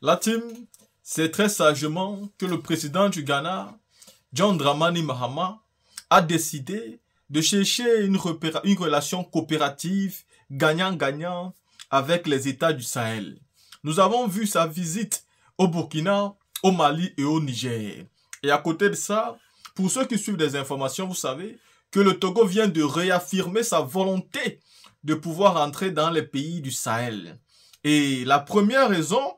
La team, c'est très sagement que le président du Ghana, John Dramani Mahama, a décidé de chercher une relation coopérative gagnant-gagnant avec les États du Sahel. Nous avons vu sa visite au Burkina, au Mali et au Niger. Et à côté de ça, pour ceux qui suivent des informations, vous savez que le Togo vient de réaffirmer sa volonté de pouvoir entrer dans les pays du Sahel. Et la première raison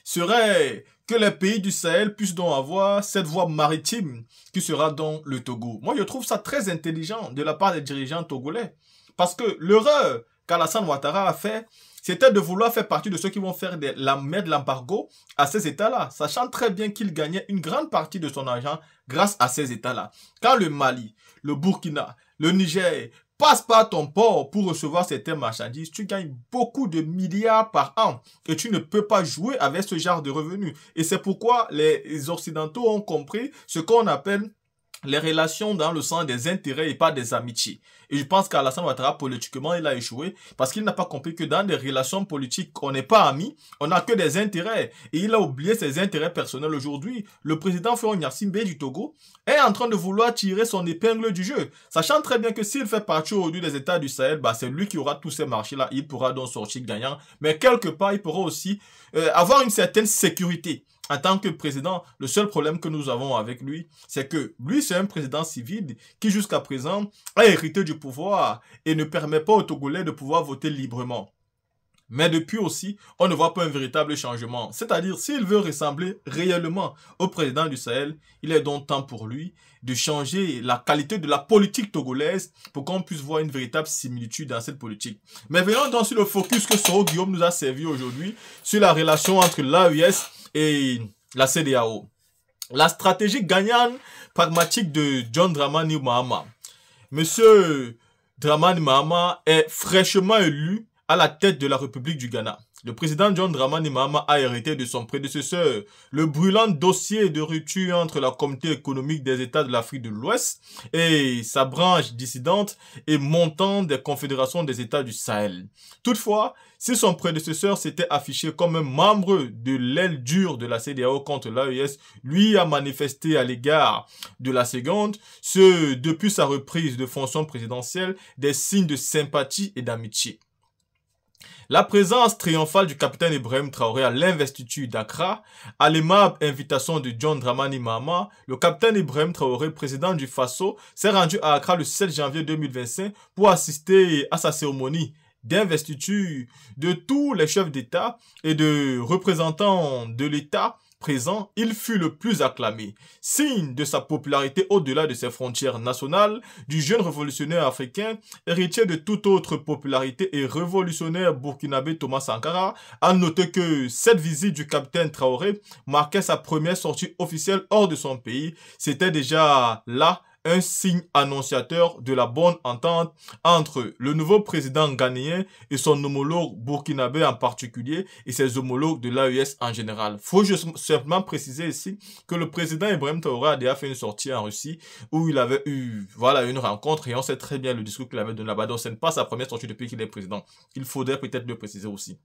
serait que les pays du Sahel puissent donc avoir cette voie maritime qui sera dans le Togo. Moi, je trouve ça très intelligent de la part des dirigeants togolais. Parce que l'erreur qu'Alassane Ouattara a fait, c'était de vouloir faire partie de ceux qui vont faire mettre l'embargo à ces États-là, sachant très bien qu'il gagnait une grande partie de son argent grâce à ces États-là. Quand le Mali, le Burkina, le Niger passe par ton port pour recevoir certaines marchandises, tu gagnes beaucoup de milliards par an et tu ne peux pas jouer avec ce genre de revenus. Et c'est pourquoi les Occidentaux ont compris ce qu'on appelle les relations dans le sens des intérêts et pas des amitiés. Et je pense qu'Alassane Ouattara, politiquement, il a échoué parce qu'il n'a pas compris que dans des relations politiques, on n'est pas amis, on n'a que des intérêts. Et il a oublié ses intérêts personnels aujourd'hui. Le président Faure Gnassingbé du Togo est en train de vouloir tirer son épingle du jeu, sachant très bien que s'il fait partie aujourd'hui des États du Sahel, c'est lui qui aura tous ces marchés-là, il pourra donc sortir gagnant. Mais quelque part, il pourra aussi avoir une certaine sécurité. En tant que président, le seul problème que nous avons avec lui, c'est que lui, c'est un président civil qui, jusqu'à présent, a hérité du pouvoir et ne permet pas aux Togolais de pouvoir voter librement. Mais depuis aussi, on ne voit pas un véritable changement. C'est-à-dire, s'il veut ressembler réellement au président du Sahel, il est donc temps pour lui de changer la qualité de la politique togolaise pour qu'on puisse voir une véritable similitude dans cette politique. Mais venons donc sur le focus que Soro Guillaume nous a servi aujourd'hui, sur la relation entre l'AES et la CEDEAO. La stratégie gagnante pragmatique de John Dramani Mahama. Monsieur Dramani Mahama est fraîchement élu à la tête de la République du Ghana. Le président John Dramani Mahama a hérité de son prédécesseur le brûlant dossier de rupture entre la Communauté économique des États de l'Afrique de l'Ouest et sa branche dissidente et montante des confédérations des États du Sahel. Toutefois, si son prédécesseur s'était affiché comme un membre de l'aile dure de la CEDEAO contre l'AES, lui a manifesté à l'égard de la seconde, depuis sa reprise de fonction présidentielle, des signes de sympathie et d'amitié. La présence triomphale du capitaine Ibrahim Traoré à l'investiture d'Accra, à l'aimable invitation de John Dramani Mahama, le capitaine Ibrahim Traoré, président du Faso, s'est rendu à Accra le 7 janvier 2025 pour assister à sa cérémonie d'investiture de tous les chefs d'État et de représentants de l'État présent. Il fut le plus acclamé, signe de sa popularité au-delà de ses frontières nationales, du jeune révolutionnaire africain, héritier de toute autre popularité et révolutionnaire burkinabé Thomas Sankara. A noter que cette visite du capitaine Traoré marquait sa première sortie officielle hors de son pays. C'était déjà là un signe annonciateur de la bonne entente entre le nouveau président ghanéen et son homologue burkinabé en particulier et ses homologues de l'AES en général. Faut juste simplement préciser ici que le président Ibrahim Traoré a déjà fait une sortie en Russie où il avait eu une rencontre et on sait très bien le discours qu'il avait donné là-bas. Donc ce n'est pas sa première sortie depuis qu'il est président. Il faudrait peut-être le préciser aussi.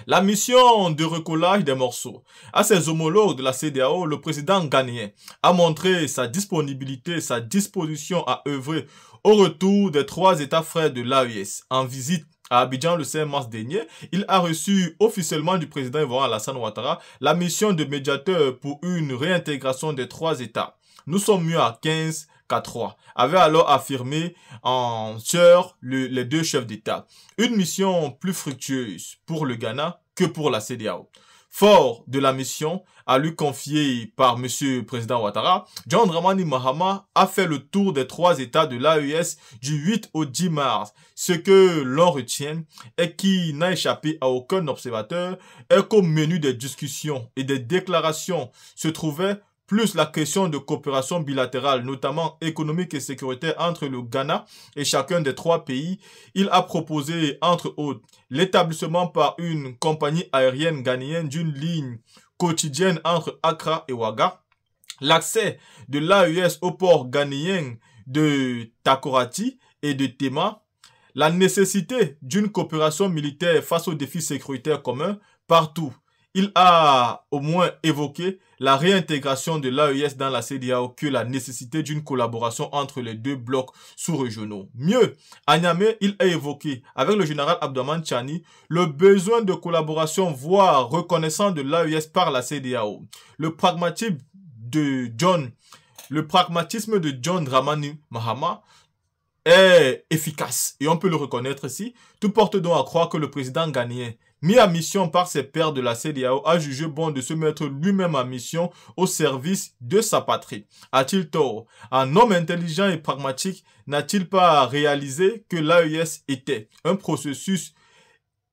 La mission de recollage des morceaux. À ses homologues de la CEDEAO, le président ghanéen a montré sa disponibilité, sa disposition à œuvrer au retour des 3 États frères de l'AES. En visite à Abidjan le 5 mars dernier, il a reçu officiellement du président ivoirien Alassane Ouattara la mission de médiateur pour une réintégration des 3 États. Nous sommes mieux à 15 qu'à 3, avait alors affirmé en chœur les 2 chefs d'État. Une mission plus fructueuse pour le Ghana que pour la CEDEAO. Fort de la mission à lui confiée par Monsieur le Président Ouattara, John Dramani Mahama a fait le tour des 3 États de l'AES du 8 au 10 mars. Ce que l'on retient et qui n'a échappé à aucun observateur est qu'au menu des discussions et des déclarations se trouvait plus la question de coopération bilatérale, notamment économique et sécuritaire entre le Ghana et chacun des 3 pays. Il a proposé, entre autres, l'établissement par une compagnie aérienne ghanéenne d'une ligne quotidienne entre Accra et Ouaga, l'accès de l'AES au port ghanéen de Takoradi et de Tema, la nécessité d'une coopération militaire face aux défis sécuritaires communs partout il a au moins évoqué la réintégration de l'AES dans la CEDEAO que la nécessité d'une collaboration entre les deux blocs sous-régionaux. Mieux, à Niamey, il a évoqué, avec le général Abdourahmane Tchani, le besoin de collaboration, voire reconnaissant de l'AES par la CEDEAO. Le pragmatisme de John Dramani Mahama est efficace et on peut le reconnaître ici. Tout porte donc à croire que le président ghanéen, mis en mission par ses pairs de la CEDEAO, a jugé bon de se mettre lui-même en mission au service de sa patrie. A-t-il tort? Un homme intelligent et pragmatique n'a-t-il pas réalisé que l'AES était un processus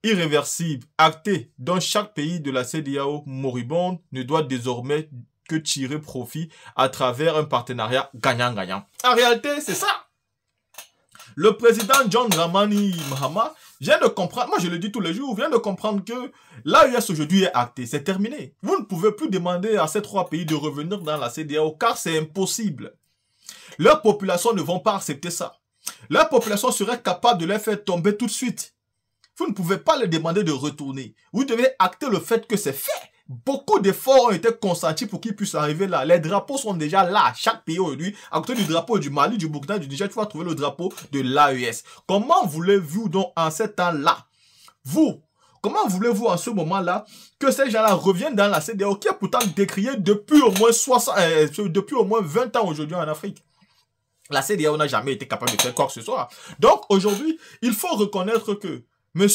irréversible, acté, dont chaque pays de la CEDEAO moribonde ne doit désormais que tirer profit à travers un partenariat gagnant-gagnant? En réalité, c'est ça. Le président John Dramani Mahama vient de comprendre, moi je le dis tous les jours, vient de comprendre que l'AES aujourd'hui est acté, c'est terminé. Vous ne pouvez plus demander à ces trois pays de revenir dans la CEDEAO car c'est impossible. Leurs populations ne vont pas accepter ça. Leur population serait capable de les faire tomber tout de suite. Vous ne pouvez pas les demander de retourner. Vous devez acter le fait que c'est fait. Beaucoup d'efforts ont été consentis pour qu'ils puissent arriver là. Les drapeaux sont déjà là. Chaque pays aujourd'hui, à côté du drapeau du Mali, du Burkina, du Niger, tu vas trouver le drapeau de l'AES. Comment voulez-vous donc en ce temps-là, comment voulez-vous en ce moment-là que ces gens-là reviennent dans la CEDEAO qui est pourtant décriée depuis au moins 20 ans aujourd'hui en Afrique? La CEDEAO n'a jamais été capable de faire quoi que ce soit. Donc aujourd'hui, il faut reconnaître que M.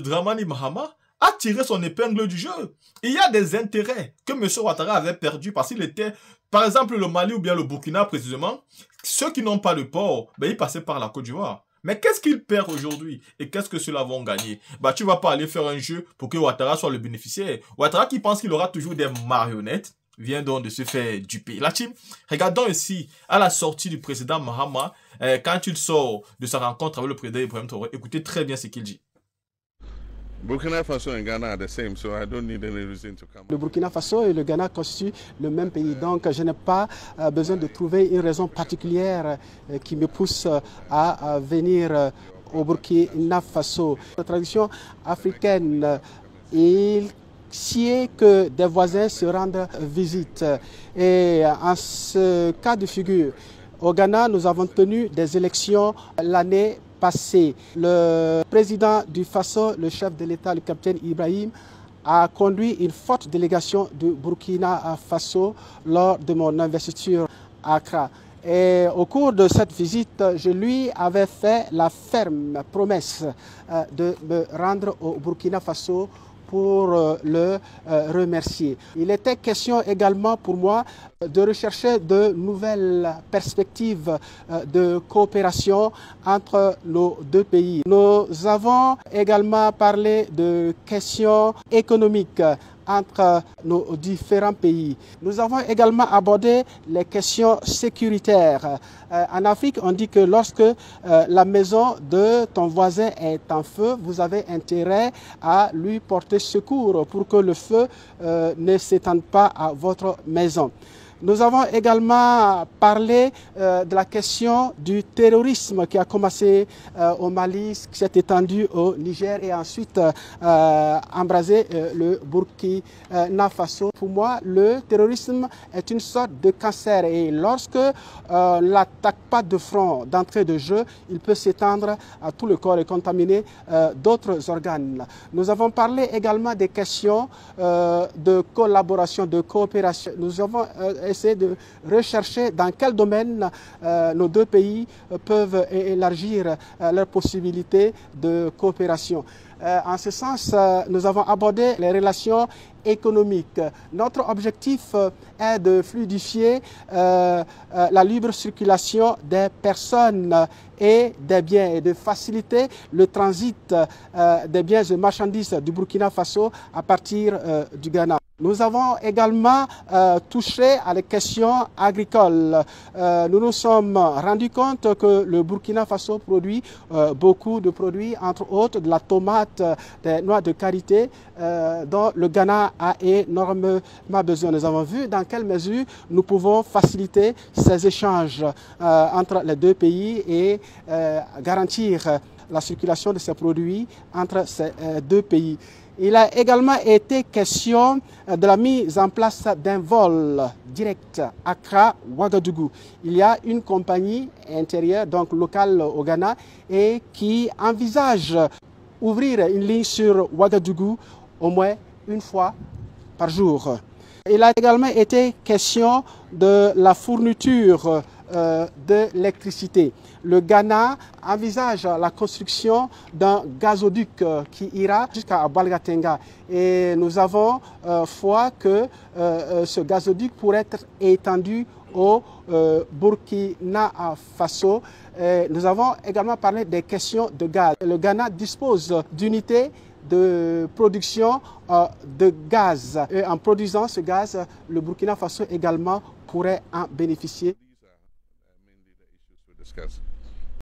Dramani Mahama a tiré son épingle du jeu. Il y a des intérêts que M. Ouattara avait perdus parce qu'il était, par exemple, le Mali ou bien le Burkina précisément, ceux qui n'ont pas de port, ben, ils passaient par la Côte d'Ivoire. Mais qu'est-ce qu'ils perdent aujourd'hui et qu'est-ce que ceux-là vont gagner? Bah, tu vas pas aller faire un jeu pour que Ouattara soit le bénéficiaire. Ouattara qui pense qu'il aura toujours des marionnettes vient donc de se faire duper. La team, regardons ici à la sortie du président Mahama, quand il sort de sa rencontre avec le président Ibrahim Traoré, écoutez très bien ce qu'il dit. Burkina Faso and Ghana are the same, so I don't need any reason to come. Le Burkina Faso et le Ghana constituent le même pays, donc je n'ai pas besoin de trouver une raison particulière qui me pousse à venir au Burkina Faso. La tradition africaine, il sied que des voisins se rendent visite. Et en ce cas de figure, au Ghana, nous avons tenu des élections l'année passé. Le président du Faso, le chef de l'État, le capitaine Ibrahim, a conduit une forte délégation du Burkina Faso lors de mon investiture à Accra. Et au cours de cette visite, je lui avais fait la ferme promesse de me rendre au Burkina Faso pour le remercier. Il était question également pour moi de rechercher de nouvelles perspectives de coopération entre nos deux pays. Nous avons également parlé de questions économiques entre nos différents pays. Nous avons également abordé les questions sécuritaires. En Afrique, on dit que lorsque la maison de ton voisin est en feu, vous avez intérêt à lui porter secours pour que le feu ne s'étende pas à votre maison. Nous avons également parlé de la question du terrorisme qui a commencé au Mali, qui s'est étendu au Niger et ensuite embrasé le Burkina Faso. Pour moi, le terrorisme est une sorte de cancer et lorsque on ne l'attaque pas de front, d'entrée de jeu, il peut s'étendre à tout le corps et contaminer d'autres organes. Nous avons parlé également des questions de collaboration, de coopération. Nous avons essayer de rechercher dans quel domaine nos deux pays peuvent élargir leurs possibilités de coopération. En ce sens, nous avons abordé les relations économiques. Notre objectif est de fluidifier la libre circulation des personnes et des biens et de faciliter le transit des biens et marchandises du Burkina Faso à partir du Ghana. Nous avons également touché à les questions agricoles. Nous nous sommes rendus compte que le Burkina Faso produit beaucoup de produits, entre autres de la tomate, des noix de karité, dont le Ghana a énormément besoin. Nous avons vu dans quelle mesure nous pouvons faciliter ces échanges entre les deux pays et garantir la circulation de ces produits entre ces deux pays. Il a également été question de la mise en place d'un vol direct Accra-Ouagadougou. Il y a une compagnie intérieure, donc locale au Ghana, et qui envisage ouvrir une ligne sur Ouagadougou au moins une fois par jour. Il a également été question de la fourniture de l'électricité. Le Ghana envisage la construction d'un gazoduc qui ira jusqu'à Balgatenga. Et nous avons foi que ce gazoduc pourrait être étendu au Burkina Faso. Nous avons également parlé des questions de gaz. Le Ghana dispose d'unités de production de gaz. Et en produisant ce gaz, le Burkina Faso également pourrait en bénéficier. Discuss.